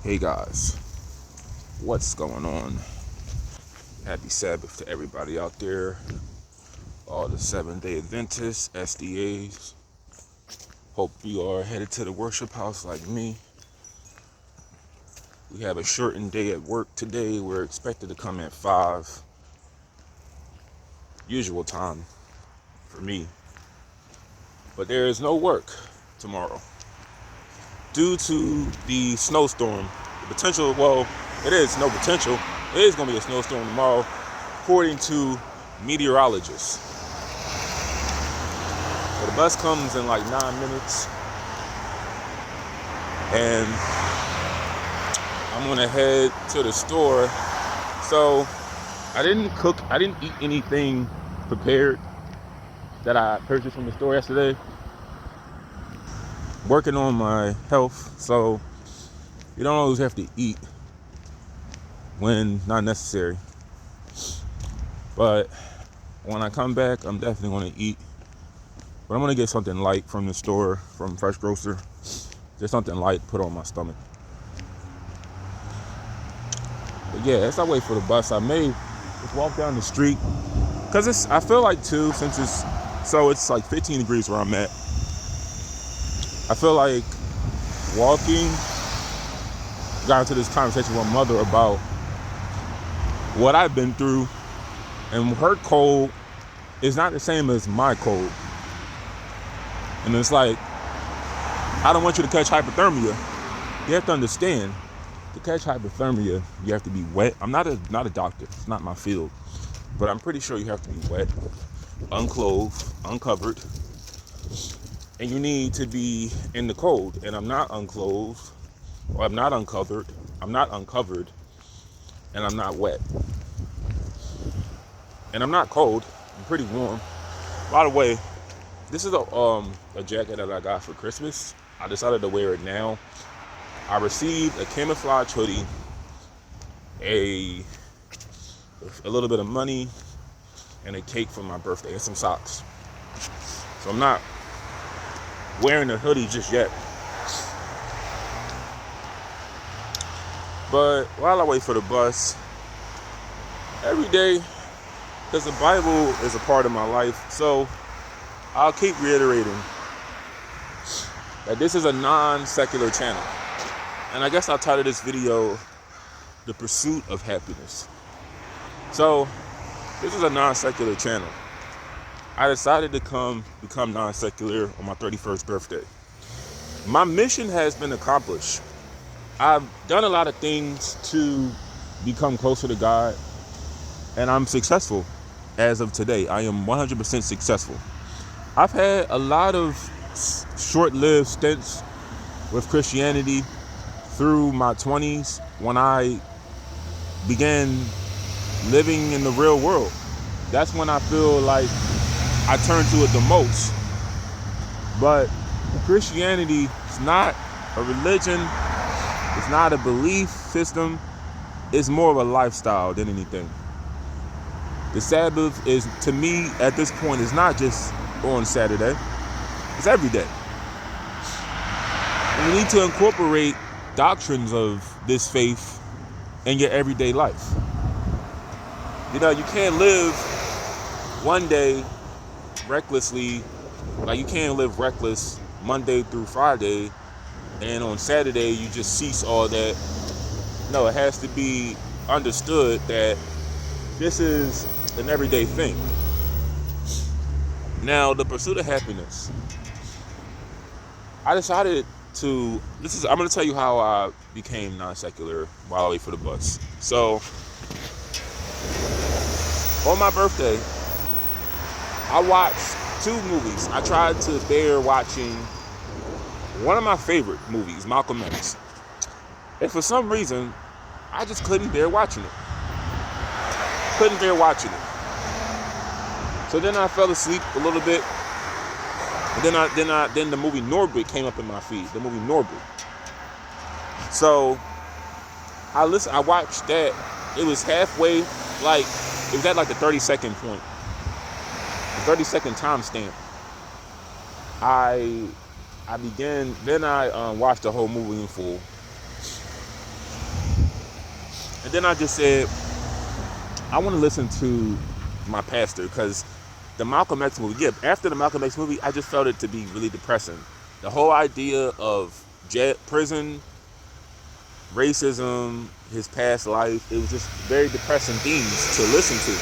Hey guys, what's going on? Happy Sabbath to everybody out there, all the Seventh-day Adventists, SDAs. Hope you are headed to the worship house like me. We have a shortened day at work today. We're expected to come at 5, usual time for me. But there is no work tomorrow due to the snowstorm. The potential, well, it is no potential. It is going to be a snowstorm tomorrow, according to meteorologists. So the bus comes in like 9 minutes, and I'm gonna head to the store. So I didn't eat anything prepared that I purchased from the store yesterday. Working on my health, so you don't always have to eat when not necessary. But when I come back, I'm definitely gonna eat. But I'm gonna get something light from the store, from Fresh Grocer. Just something light, put on my stomach. But yeah, as I wait for the bus, I may just walk down the street. Cause I feel like too, since it's like 15 degrees where I'm at. I feel like walking. Got into this conversation with my mother about what I've been through, and her cold is not the same as my cold. And it's like, I don't want you to catch hypothermia. You have to understand, to catch hypothermia, you have to be wet. I'm not a doctor. It's not my field. But I'm pretty sure you have to be wet, unclothed, uncovered. And you need to be in the cold. And I'm not unclothed, or I'm not uncovered. I'm not uncovered, and I'm not wet. And I'm not cold. I'm pretty warm. By the way, this is a jacket that I got for Christmas. I decided to wear it now. I received a camouflage hoodie, a little bit of money, and a cake for my birthday, and some socks. So I'm not wearing the hoodie just yet. But while I wait for the bus, every day, because the Bible is a part of my life, so I'll keep reiterating that this is a non-secular channel. And I guess I'll title this video, The Pursuit of Happiness. So, this is a non-secular channel. I decided to become non-secular on my 31st birthday. My mission has been accomplished. I've done a lot of things to become closer to God, and I'm successful as of today. I am 100% successful. I've had a lot of short-lived stints with Christianity through my 20s when I began living in the real world. That's when I feel like I turn to it the most. But Christianity is not a religion. It's not a belief system. It's more of a lifestyle than anything. The Sabbath is, to me, at this point, is not just on Saturday. It's every day. And you need to incorporate doctrines of this faith in your everyday life. You know, you can't live one day recklessly, like you can't live reckless Monday through Friday, and on Saturday you just cease all that. No, it has to be understood that this is an everyday thing. Now, the pursuit of happiness. I decided to, I'm going to tell you how I became non-secular while I wait for the bus. So, on my birthday, I watched 2 movies. I tried to bear watching one of my favorite movies, Malcolm X. And for some reason, I just couldn't bear watching it. Couldn't bear watching it. So then I fell asleep a little bit. And then the movie Norbit came up in my feed. The movie Norbit. So I watched that. It was halfway, like it was at like the 30-second point. The 30-second timestamp. I watched the whole movie in full. And then I just said, I want to listen to my pastor, because the Malcolm X movie, after the Malcolm X movie, I just felt it to be really depressing. The whole idea of prison, racism, his past life, it was just very depressing themes to listen to.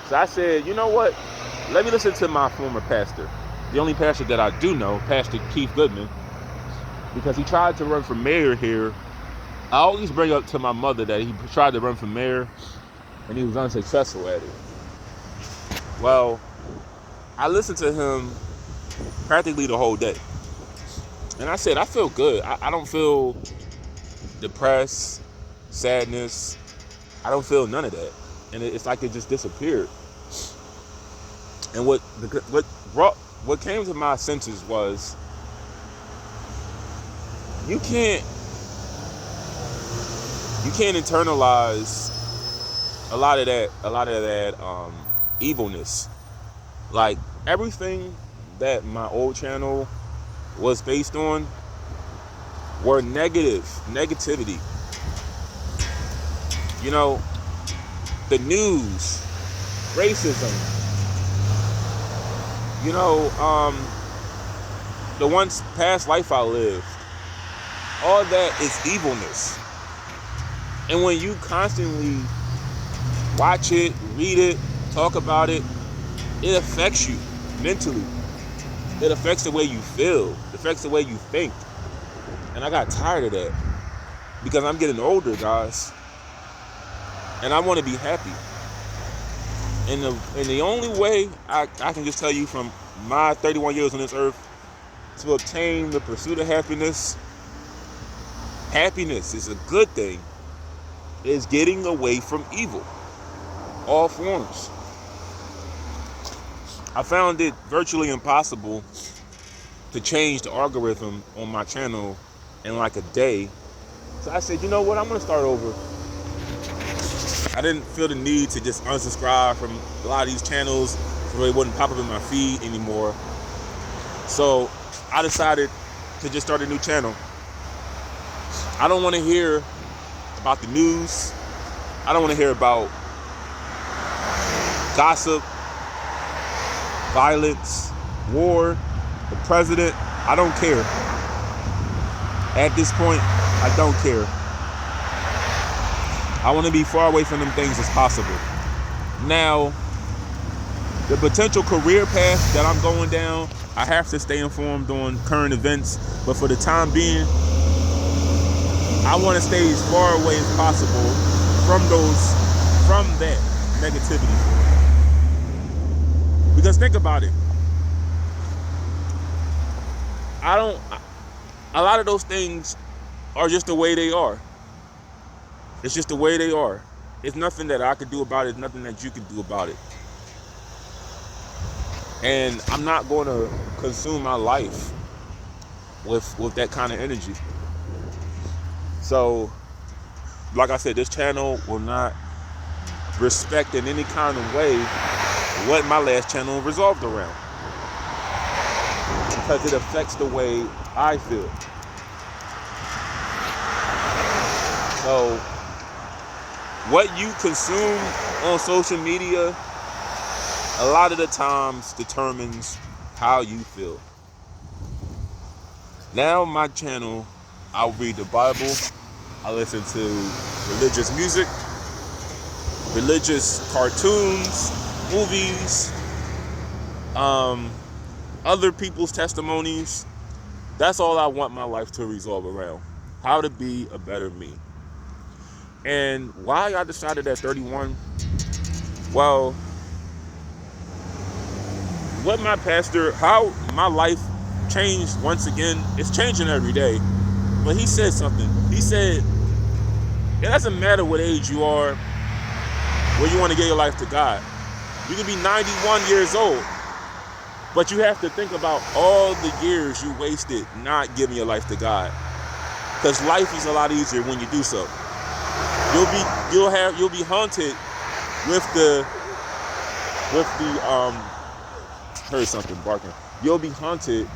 So I said, you know what? Let me listen to my former pastor. The only pastor that I do know, Pastor Keith Goodman, because he tried to run for mayor here. I always bring up to my mother that he tried to run for mayor and he was unsuccessful at it. Well, I listened to him practically the whole day. And I said, I feel good. I don't feel depressed, sadness. I don't feel none of that. And it's like it just disappeared. And what came to my senses was, you can't internalize a lot of that evilness. Like, everything that my old channel was based on were negativity. You know, the news, racism, you know, the once past life I lived, all that is evilness. And when you constantly watch it, read it, talk about it, it affects you mentally. It affects the way you feel. It affects the way you think. And I got tired of that, because I'm getting older, guys. And I want to be happy. And the only way I can just tell you from my 31 years on this earth to obtain the pursuit of happiness is a good thing, is getting away from evil, all forms. I found it virtually impossible to change the algorithm on my channel in like a day. So I said, you know what, I'm going to start over. I didn't feel the need to just unsubscribe from a lot of these channels so they wouldn't pop up in my feed anymore. So I decided to just start a new channel. I don't want to hear about the news. I don't want to hear about gossip, violence, war, the president. I don't care. At this point, I don't care. I want to be far away from them things as possible. Now, the potential career path that I'm going down, I have to stay informed on current events. But for the time being, I want to stay as far away as possible from that negativity. Because think about it. A lot of those things are just the way they are. It's just the way they are. It's nothing that I could do about it. It's nothing that you could do about it. And I'm not going to consume my life with that kind of energy. So, like I said, this channel will not respect in any kind of way what my last channel resolved around, because it affects the way I feel. So, what you consume on social media a lot of the times determines how you feel. Now my channel, I'll read the Bible, I listen to religious music, religious cartoons, movies, other people's testimonies. That's all I want my life to resolve around. How to be a better me. And why I decided at 31, well, what my pastor, how my life changed once again, it's changing every day. But he said something. He said, it doesn't matter what age you are, when you want to give your life to God. You can be 91 years old, but you have to think about all the years you wasted not giving your life to God. Because life is a lot easier when you do so. You'll be haunted with the heard something barking. You'll be haunted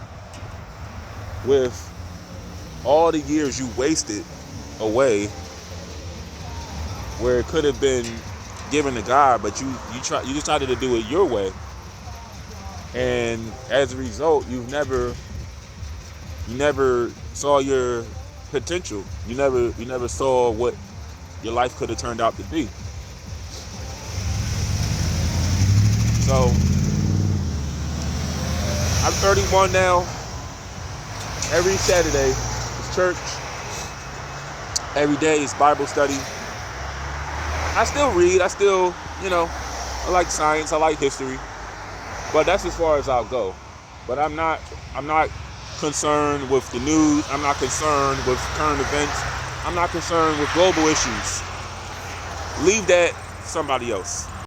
with all the years you wasted away where it could have been given to God, but you decided to do it your way, and as a result, you never saw your potential. You never saw what your life could have turned out to be. So I'm 31 now. Every Saturday is church. Every day is Bible study. I still read. I still, I like science. I like history. But that's as far as I'll go. But I'm not concerned with the news. I'm not concerned with current events. I'm not concerned with global issues. Leave that to somebody else.